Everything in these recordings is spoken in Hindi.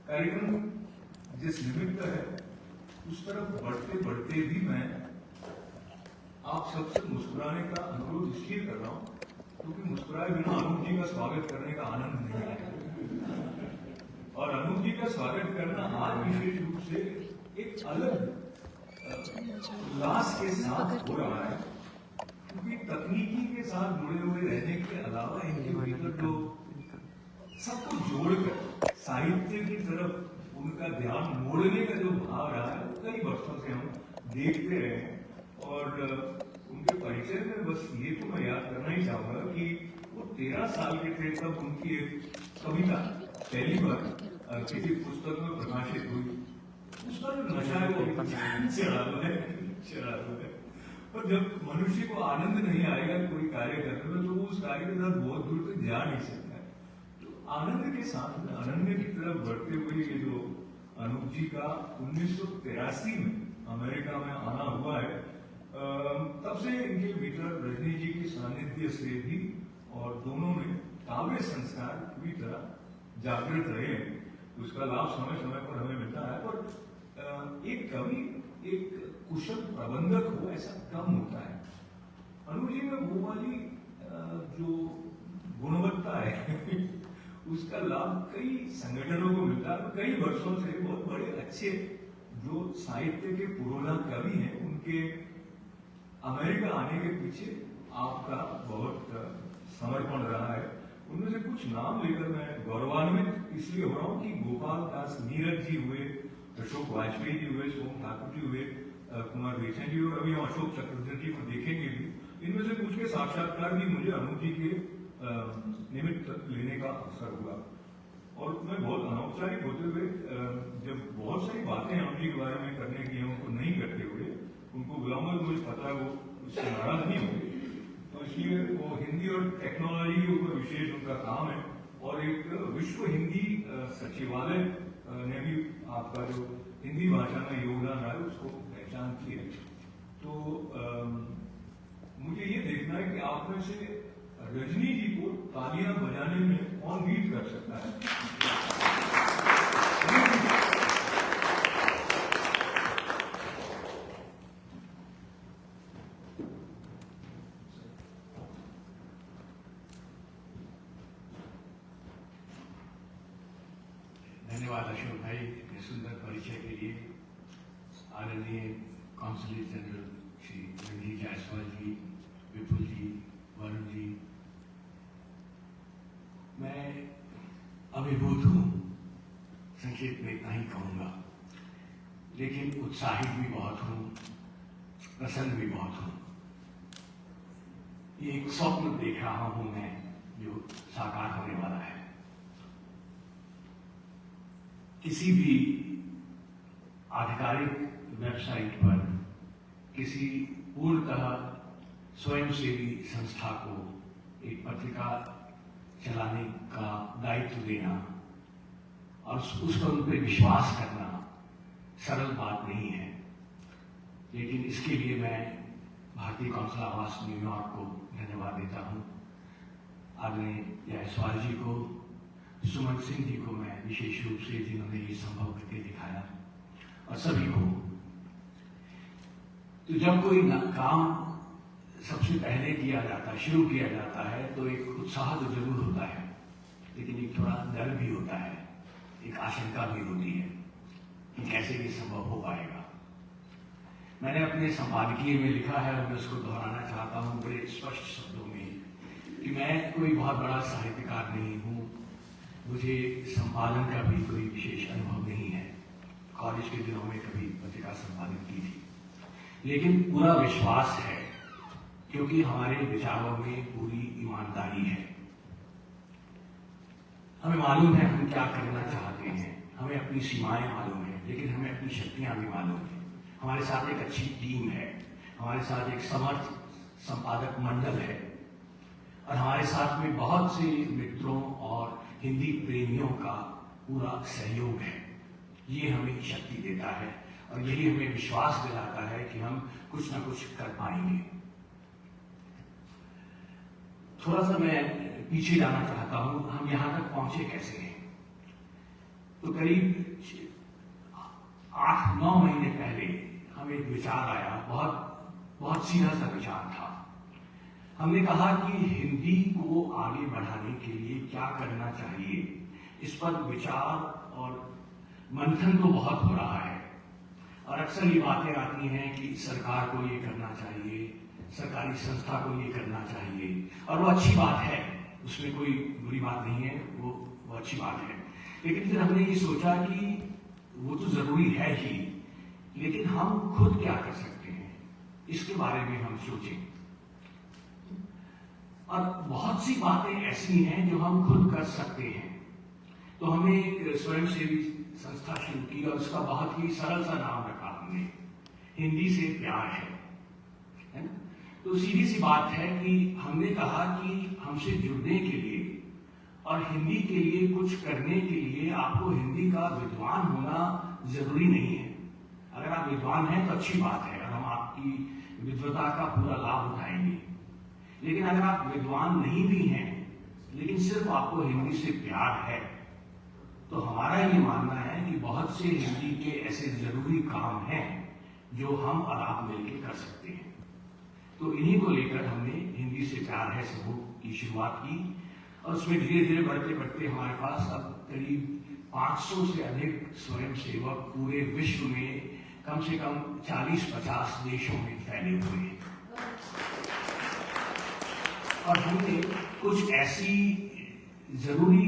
कार्यक्रम जिस निमित्त है उस तरफ बढ़ते बढ़ते भी मैं आप सबसे मुस्कुराने का अनुरोध इसलिए कर रहा हूं क्योंकि मुस्कुराए बिना अनूप जी का स्वागत करने का आनंद नहीं आएगा। और अनूप जी का स्वागत करना आज विशेष रूप से एक अलग उल्लास के साथ हो रहा है क्योंकि तकनीकी के साथ जुड़े हुए रहने के अलावा इनके भीतर जो सबको जोड़कर साहित्य की तरफ उनका ध्यान मोड़ने का जो भाव रहा है वो कई वर्षों से हम देखते रहे हैं। और उनके परिचय में बस ये तो मैं याद करना ही चाहूंगा कि वो 13 साल के थे तब उनकी एक कविता पहली बार किसी पुस्तक में प्रकाशित हुई। उसका जो नशा है वो चढ़ा है। और जब मनुष्य को आनंद नहीं आएगा कोई कार्य करने में तो वो उस कार्य के साथ बहुत दूर तक जा नहीं सकता है। तो आनंद के साथ अनन्य की तरफ बढ़ते हुए ये जो अनूप जी का 1983 में अमेरिका में आना हुआ है, तब से इनके भीतर रजनी जी की सानिध्य से भी और दोनों में काव्य संस्कार पूरी तरह जागृत रहे हैं। उसका लाभ समय समय पर हमें मिलता है। पर एक कवि एक कुशल प्रबंधक हो ऐसा कम होता है। अनूप जी में वो वाली जो गुणवत्ता है उसका लाभ कई संगठनों को मिलता है। कई वर्षों से बहुत बड़े अच्छे जो साहित्य के पुरोधा कवि हैं उनके अमेरिका आने के पीछे आपका बहुत समर्पण रहा है। उनमें से कुछ नाम लेकर मैं गौरवान्वित इसलिए हो रहा हूँ कि गोपाल दास नीरज जी हुए, अशोक वाजपेयी जी हुए, सोम ठाकुर जी हुए, कुमार बेचन जी और अभी हम अशोक चक्रवर्ती को देखेंगे भी। इनमें से कुछ के साक्षात्कार भी मुझे अनूप जी के निमित्त लेने का अवसर हुआ। और मैं बहुत अनौपचारिक होते हुए जब बहुत सारी बातें अनूप जी के बारे में करने की उनको नहीं करते हुए उनको बुलाऊंगा तो मुझे पता है वो उससे नाराज नहीं होंगे। तो इसलिए वो हिंदी और टेक्नोलॉजी के ऊपर विशेष उनका काम है और एक विश्व हिंदी सचिवालय ने भी आपका जो हिंदी भाषा में योगदान रहा है उसको पहचान की है। तो मुझे ये देखना है कि आप में से रजनी जी को तालियां बजाने में कौन लीड कर सकता है। धन्यवाद अशोक भाई इतने सुंदर परिचय के लिए। आदरणीय काउंसिलर जनरल श्री रणजीत जायसवाल जी, विपुल जी, वरुण जी, मैं अभिभूत हूँ। संक्षेप में इतना ही कहूँगा, लेकिन उत्साहित भी बहुत हूँ, प्रसन्न भी बहुत हूँ। ये एक स्वप्न देख रहा हूँ मैं जो साकार होने वाला है। किसी भी आधिकारिक वेबसाइट पर किसी पूर्णतः स्वयंसेवी संस्था को एक पत्रिका चलाने का दायित्व देना और उस पर उन पर विश्वास करना सरल बात नहीं है। लेकिन इसके लिए मैं भारतीय काउंसिल आवास न्यूयॉर्क को धन्यवाद देता हूँ। आदरणीय जायसवाल जी को, सुमन सिंह जी को मैं विशेष रूप से जिन्होंने ये संभव करके दिखाया, और सभी को। तो जब कोई काम सबसे पहले किया जाता है, शुरू किया जाता है, तो एक उत्साह तो जरूर होता है, लेकिन एक थोड़ा डर भी होता है, एक आशंका भी होती है कि कैसे ये संभव हो पाएगा। मैंने अपने संपादकीय में लिखा है और मैं उसको दोहराना चाहता हूँ बड़े स्पष्ट शब्दों में कि मैं कोई बहुत बड़ा साहित्यकार नहीं हूँ, मुझे संपादन का भी कोई विशेष अनुभव नहीं है। कॉलेज के दिनों में कभी पत्रिका संपादन की थी, लेकिन पूरा विश्वास है क्योंकि हमारे विचारों में पूरी ईमानदारी है। हमें मालूम है हम क्या करना चाहते हैं, हमें अपनी सीमाएं मालूम है, लेकिन हमें अपनी शक्तियां भी मालूम है। हमारे साथ एक अच्छी टीम है, हमारे साथ एक समर्थ संपादक मंडल है, और हमारे साथ में बहुत से मित्रों और हिंदी प्रेमियों का पूरा सहयोग है। ये हमें शक्ति देता है और यही हमें विश्वास दिलाता है कि हम कुछ ना कुछ कर पाएंगे। थोड़ा सा मैं पीछे जाना चाहता हूं, हम यहां तक पहुंचे कैसे हैं। तो करीब 8-9 महीने पहले हमें एक विचार आया, बहुत सीधा सा विचार था। हमने कहा कि हिंदी को आगे बढ़ाने के लिए क्या करना चाहिए, इस पर विचार और मंथन तो बहुत हो रहा है। और अक्सर ये बातें आती हैं कि सरकार को ये करना चाहिए, सरकारी संस्था को ये करना चाहिए, और वो अच्छी बात है, उसमें कोई बुरी बात नहीं है, वो अच्छी बात है। लेकिन फिर हमने ये सोचा कि वो तो जरूरी है ही, लेकिन हम खुद क्या कर सकते हैं, इसके बारे में हम सोचें। और बहुत सी बातें ऐसी हैं जो हम खुद कर सकते हैं। तो हमने एक स्वयंसेवी संस्था शुरू की और उसका बहुत ही सरल सा नाम रखा हमने, हिंदी से प्यार है ना। तो सीधी सी बात है कि हमने कहा कि हमसे जुड़ने के लिए और हिंदी के लिए कुछ करने के लिए आपको हिंदी का विद्वान होना जरूरी नहीं है। अगर आप विद्वान हैं तो अच्छी बात है और हम आपकी विद्वता का पूरा लाभ उठाएंगे। लेकिन अगर आप विद्वान नहीं भी हैं, लेकिन सिर्फ आपको हिंदी से प्यार है, तो हमारा ये मानना है कि बहुत से हिंदी के ऐसे जरूरी काम हैं जो हम और आप मिलकर कर सकते हैं। तो इन्हीं को लेकर हमने हिंदी से प्यार है समूह की शुरुआत की और उसमें धीरे धीरे बढ़ते बढ़ते हमारे पास अब करीब 500 से अधिक स्वयंसेवक पूरे विश्व में कम से कम 40-50 देशों में फैले हुए हैं। और हमने कुछ ऐसी जरूरी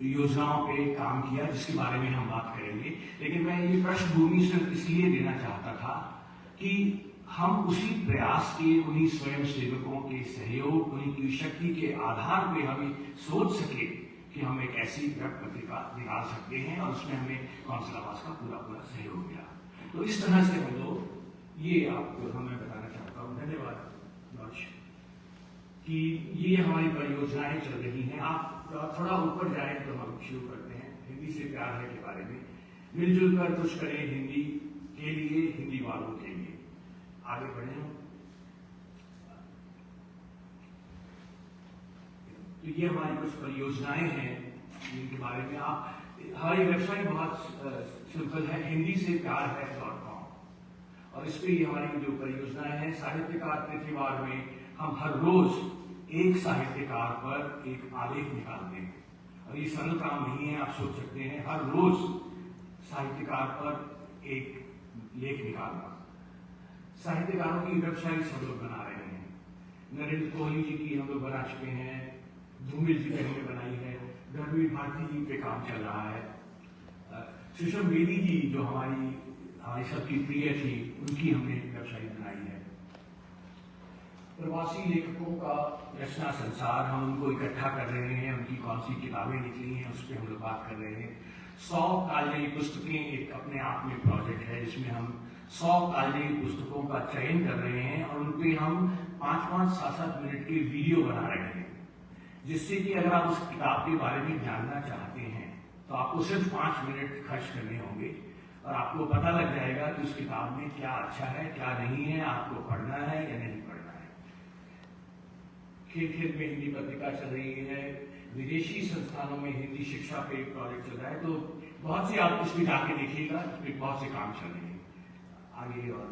योजनाओं पे काम किया जिसके बारे में हम बात करेंगे। लेकिन मैं ये पृष्ठभूमि सिर्फ इसलिए देना चाहता था कि हम उसी प्रयास के, उन्हीं स्वयं सेवकों के सहयोग, उन्हीं की शक्ति के आधार पे हमें सोच सके कि हम एक ऐसी वेब पत्रिका निकाल सकते हैं और उसमें हमें काउंसिल आवास का पूरा सहयोग मिला। तो इस तरह से हम लोग ये आपको हमें बताना चाहता हूँ। धन्यवाद जॉर्ज कि ये हमारी परियोजनाएं चल रही हैं। आप थोड़ा ऊपर जाए तो हम शुरू करते हैं हिंदी से प्यार है के बारे में। मिलजुल कर कुछ करें हिंदी के लिए, हिंदी वालों के लिए। आगे बढ़े हम। तो ये हमारी कुछ परियोजनाएं हैं जिनके बारे में आप, हमारी वेबसाइट बहुत सिंपल है, हिंदी से प्यार है .com, और इस पे हमारी जो परियोजनाएं हैं, साहित्यकार तिथिवार में हम हर रोज एक साहित्यकार पर एक आलेख निकालते हैं। और ये सरल काम नहीं है, आप सोच सकते हैं, हर रोज साहित्यकार पर एक लेख निकालना। साहित्यकारों की वेबसाइट हम लोग बना रहे हैं। नरेंद्र कोहली जी की हम लोग बना चुके हैं, धूमिल जी ने हमने बनाई है, धर्मवीर भारती जी पे काम चल रहा है, सुषम बेदी जी जो हमारी सबकी प्रिय थी, उनकी हमने वेबसाइट बनाई है। प्रवासी लेखकों का रचना संसार, हम उनको इकट्ठा कर रहे हैं, उनकी कौन सी किताबें निकली हैं उस पर हम लोग बात कर रहे हैं। 100 कालजयी पुस्तकें एक अपने आप में प्रोजेक्ट है जिसमें हम 100 कालजयी पुस्तकों का चयन कर रहे हैं और उन पे हम 5-5, 7-7 मिनट के वीडियो बना रहे हैं, जिससे कि अगर आप उस किताब के बारे में जानना चाहते हैं तो आपको सिर्फ 5 मिनट खर्च करने होंगे और आपको पता लग जाएगा कि उस किताब में क्या अच्छा है, क्या नहीं है, आपको पढ़ना है या नहीं पढ़ना है। खेत खेत में हिंदी पत्रिका चल रही है, विदेशी संस्थानों में हिंदी शिक्षा पे एक प्रोजेक्ट चल रहा है, तो बहुत से आप इसमें जाके देखिएगा, इसमें बहुत से काम चल रहे हैं आगे। और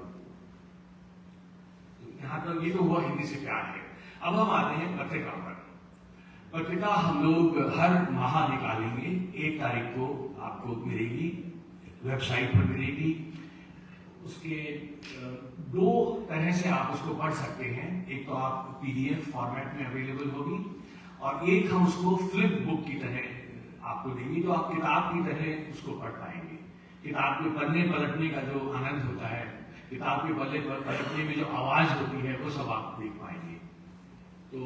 यहाँ तक ये तो हुआ हिंदी से प्यार है। अब हम आते हैं पत्रिका पर। पत्रिका हम लोग हर माह निकालेंगे, 1 तारीख को आपको मिलेगी, वेबसाइट पर मिलेगी। उसके 2 तरह से आप उसको पढ़ सकते हैं, एक तो आप PDF फॉर्मेट में अवेलेबल होगी और एक हम उसको फ्लिप बुक की तरह आपको देंगे, तो आप किताब की तरह उसको पढ़ पाएंगे। किताब के पन्ने पलटने का जो आनंद होता है, किताब के पन्ने पलटने में जो आवाज होती है, वो सब आप देख पाएंगे। तो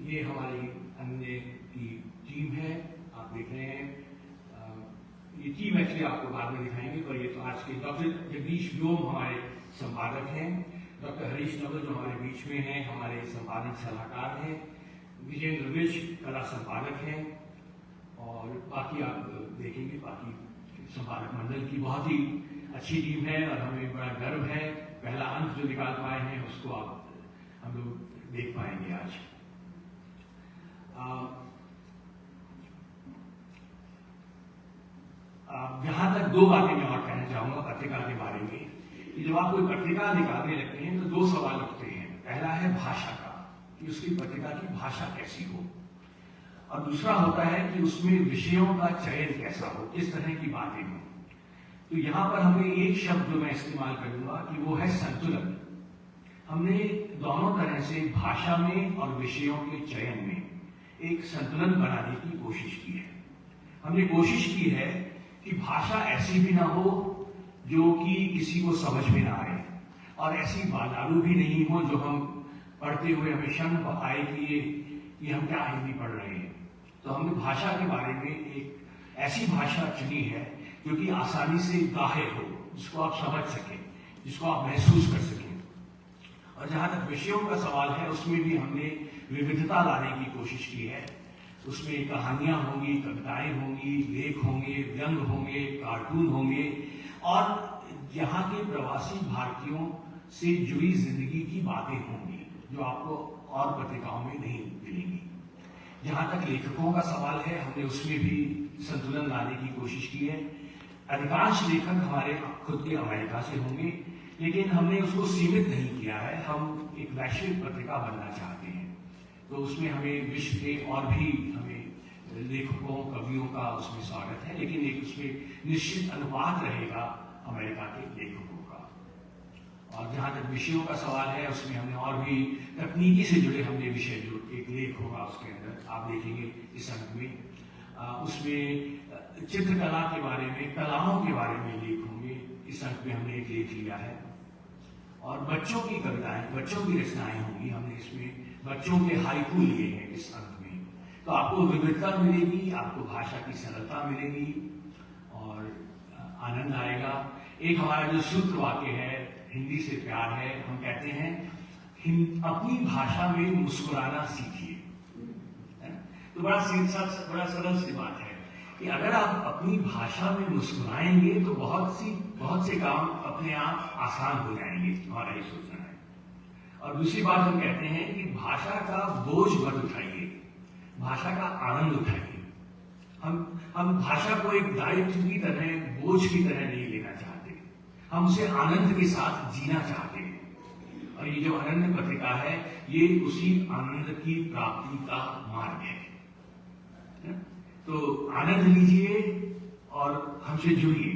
ये हमारी अन्य की टीम है, आप देख रहे हैं। ये टीम एक्चुअली आपको बाद में दिखाएंगे, पर ये तो आज के डॉक्टर जगदीश व्योम हमारे संपादक हैं, डॉक्टर हरीश नवल जो हमारे बीच में हैं हमारे संपादक सलाहकार हैं, विजेंद्र विज कला संपादक हैं, और बाकी आप देखेंगे बाकी संपादक मंडल की बहुत ही अच्छी टीम है और हमें बड़ा गर्व है। पहला अंक जो निकाल पाए हैं उसको हम लोग देख पाएंगे आज। तक दो बातें मैं और कहना चाहूंगा पत्रिका के बारे में कि जब आप कोई पत्रिका निकालने लगते हैं तो दो सवाल उठते हैं। पहला है भाषा का, कि उसकी पत्रिका की भाषा कैसी हो, और दूसरा होता है कि उसमें विषयों का चयन कैसा हो, किस तरह की बातें हो। तो यहां पर हमें एक शब्द जो मैं इस्तेमाल करूंगा कि वो है संतुलन। हमने दोनों तरह से भाषा में और विषयों के चयन में एक संतुलन बनाने की कोशिश की है। हमने कोशिश की है कि भाषा ऐसी भी ना हो जो कि किसी को समझ में ना आए, और ऐसी बालारू भी नहीं हो जो हम पढ़ते हुए हमें शर्म आए कि ये हम क्या हिंदी पढ़ रहे हैं। तो हमने भाषा के बारे में एक ऐसी भाषा चुनी है जो कि आसानी से गाहे हो, जिसको आप समझ सकें, जिसको आप महसूस कर सकें। और जहां तक विषयों का सवाल है, उसमें भी हमने विविधता लाने की कोशिश की है। उसमें कहानियां होंगी, कविताएं होंगी, लेख होंगे, व्यंग होंगे, कार्टून होंगे, और यहाँ के प्रवासी भारतीयों से जुड़ी जिंदगी की बातें होंगी जो आपको और पत्रिकाओं में नहीं मिलेंगी। जहां तक लेखकों का सवाल है, हमने उसमें भी संतुलन लाने की कोशिश की है। अधिकांश लेखक हमारे खुद के अमेरिका से होंगे, लेकिन हमने उसको सीमित नहीं किया है। हम एक वैश्विक पत्रिका बनना चाहते हैं, तो उसमें हमें विश्व के और भी हमें लेखकों, कवियों का उसमें स्वागत है, लेकिन एक उसमें निश्चित अनुपात रहेगा अमेरिका के लेखकों का। और जहां तक विषयों का सवाल है, उसमें हमने और भी तकनीकी से जुड़े हमने विषय, जो एक लेख होगा उसके अंदर आप देखेंगे इस अंक में, उसमें चित्रकला के बारे में, कलाओं के बारे में लेख होंगे। इस अंक में हमने एक लेख लिया है। और बच्चों की कविताएं, बच्चों की रचनाएं होंगी। हमने इसमें बच्चों के हाइकू लिए हैं इस अंक में। तो आपको विविधता मिलेगी, आपको भाषा की सरलता मिलेगी और आनंद आएगा। एक हमारा जो सूत्र वाक्य है, हिंदी से प्यार है, हम कहते हैं अपनी भाषा में मुस्कुराना सीखिए। तो बड़ा सरल सी बात है कि अगर आप अपनी भाषा में मुस्कुराएंगे तो बहुत से काम अपने आप आसान हो जाएंगे। हमारा ये सोचना है। और दूसरी बात हम कहते हैं कि भाषा का बोझ मत उठाइए, भाषा का आनंद उठाइए। हम भाषा को एक दायित्व की तरह, बोझ की तरह नहीं लेना चाहते, हम उसे आनंद के साथ जीना चाहते हैं। और ये जो आनंद पत्रिका है, ये उसी आनंद की प्राप्ति का मार्ग है। तो आनंद लीजिए और हमसे जुड़िए।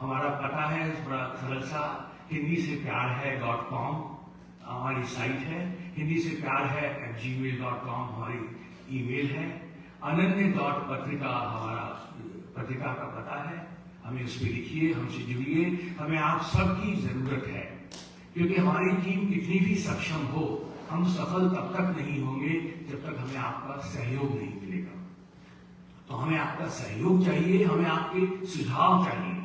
हमारा पता है बड़ा सरल सा, हिंदी से प्यार है .com हमारी साइट है, हिंदी से प्यार है @gmail.com हमारी ईमेल है, अनन्य.पत्रिका हमारा पत्रिका का पता है। हमें उस पर लिखिए, हमसे जुड़िए। हमें आप सबकी जरूरत है, क्योंकि हमारी टीम कितनी भी सक्षम हो, हम सफल तब तक नहीं होंगे जब तक हमें आपका सहयोग नहीं मिलेगा। तो हमें आपका सहयोग चाहिए, हमें आपके सुझाव चाहिए,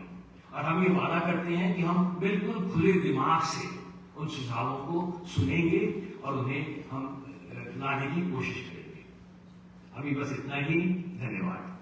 और हम ये वादा करते हैं कि हम बिल्कुल खुले दिमाग से उन सुझावों को सुनेंगे और उन्हें हम लाने की कोशिश करेंगे। अभी बस इतना ही। धन्यवाद।